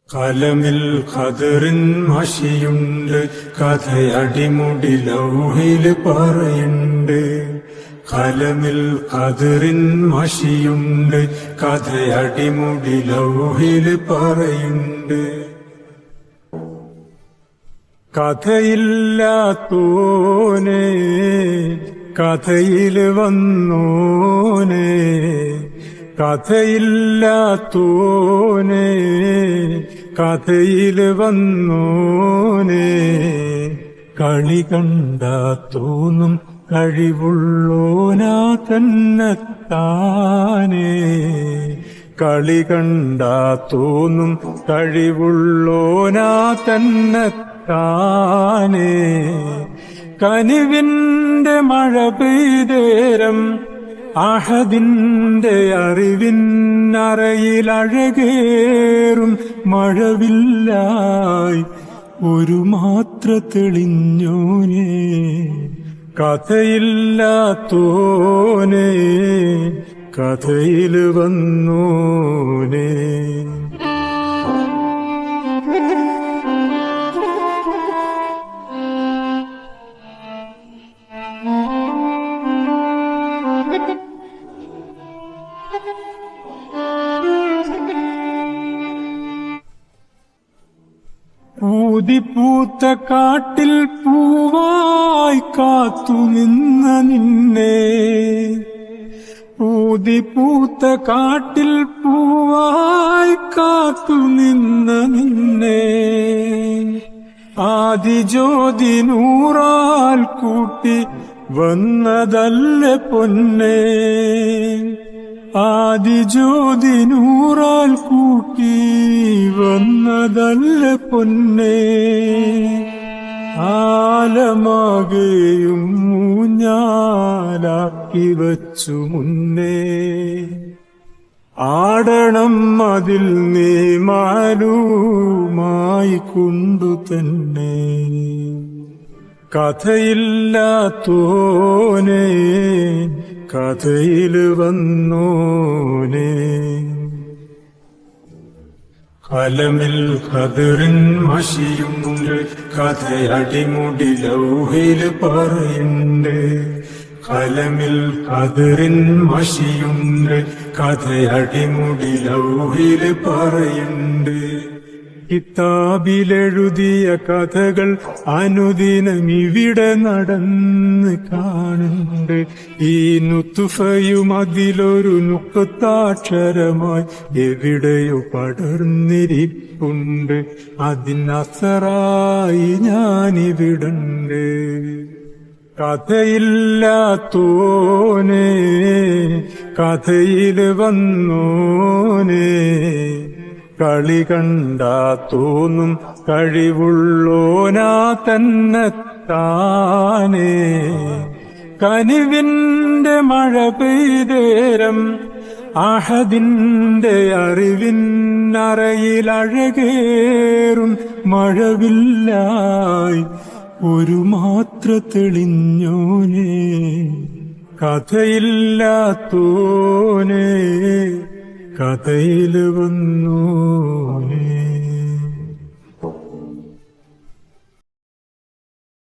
കലമിൽ ഖദറിൻ മഷിയുണ്ട്, കഥയടിമുടി ലൗഹില് പറയുണ്ട്. കലമിൽ ഖദറിൻ മഷിയുണ്ട്, കഥയടിമുടി ലൗഹില് പറയുണ്ട്. കഥയില്ലാത്തോനെ കഥയില് വന്നോനെ, കഥയില്ലാത്തോനെ കഥയില് വന്നോനെ, കളി കണ്ടാ തോന്നും കഴിവുള്ളോനാ തന്നെത്താനേ, കളി കണ്ടാ തോന്നും കഴിവുള്ളോനാ തന്നെത്താനേ. കനിവിന്റെ മഴ പെയ്തേരം അഹദിന്റെ അറിവിന്നറയിലഴകേറും മഴവില്ലായി ഒരു മാത്ര തെളിഞ്ഞോനെ, കഥയില്ലാത്തോനെ കഥയില് വന്നോനെ. പൂതിപ്പൂത്ത കാട്ടിൽ പൂവായി കാത്തുനിന്ന നിന്നെ, പൂതിപ്പൂത്ത കാട്ടിൽ പൂവായി കാത്തുനിന്ന നിന്നെ, ആദിജ്യോതി നൂറാൽ കൂട്ടി വന്നതല്ല പൊന്നേ, ആദിജ്യോതി നൂറാൽ കൂട്ടി വന്നതല്ല പൊന്നേ. ആലമാകെയും ഊഞ്ഞാലാക്കി വച്ചു മുന്നേ, ആടണം അതിൽ നീ മാലൂമായി കൊണ്ടു തന്നെ. കഥയില്ലാത്തോനെ കഥയില് വന്നോനെ. കലമിൽ ഖദറിൻ മഷിയുണ്ട്, കഥയടിമുടി ലൗഹില് പറയുണ്ട്. കലമിൽ ഖദറിൻ മഷിയുണ്ട്, കഥയടിമുടി ലൗഹില് പറയുണ്ട്. കിതാബിലെഴുതിയ കഥകൾ അനുദിനം ഇവിടെ നടന്ന് കാണുന്നുണ്ട്. ഈ നുത്ഫയും അതിലൊരു നുക്താക്ഷരമായി എവിടെയോ പടർന്നിരിപ്പുണ്ട്. അതിനസറായി ഞാനിവിടുണ്ട്. കഥയില്ലാത്തോനെ കഥയില് വന്നോനെ, കളി കണ്ടാ തോന്നും കഴിവുള്ളോനാ തന്നെത്താനേ. കനിവിന്റെ മഴ പെയ്തേരം അഹദിന്റെ അറിവിന്നറയിലഴകേറും മഴവില്ലായി ഒരു മാത്ര തെളിഞ്ഞോനെ, കഥയില്ലാത്തോനെ കഥയില് വന്നോനെ.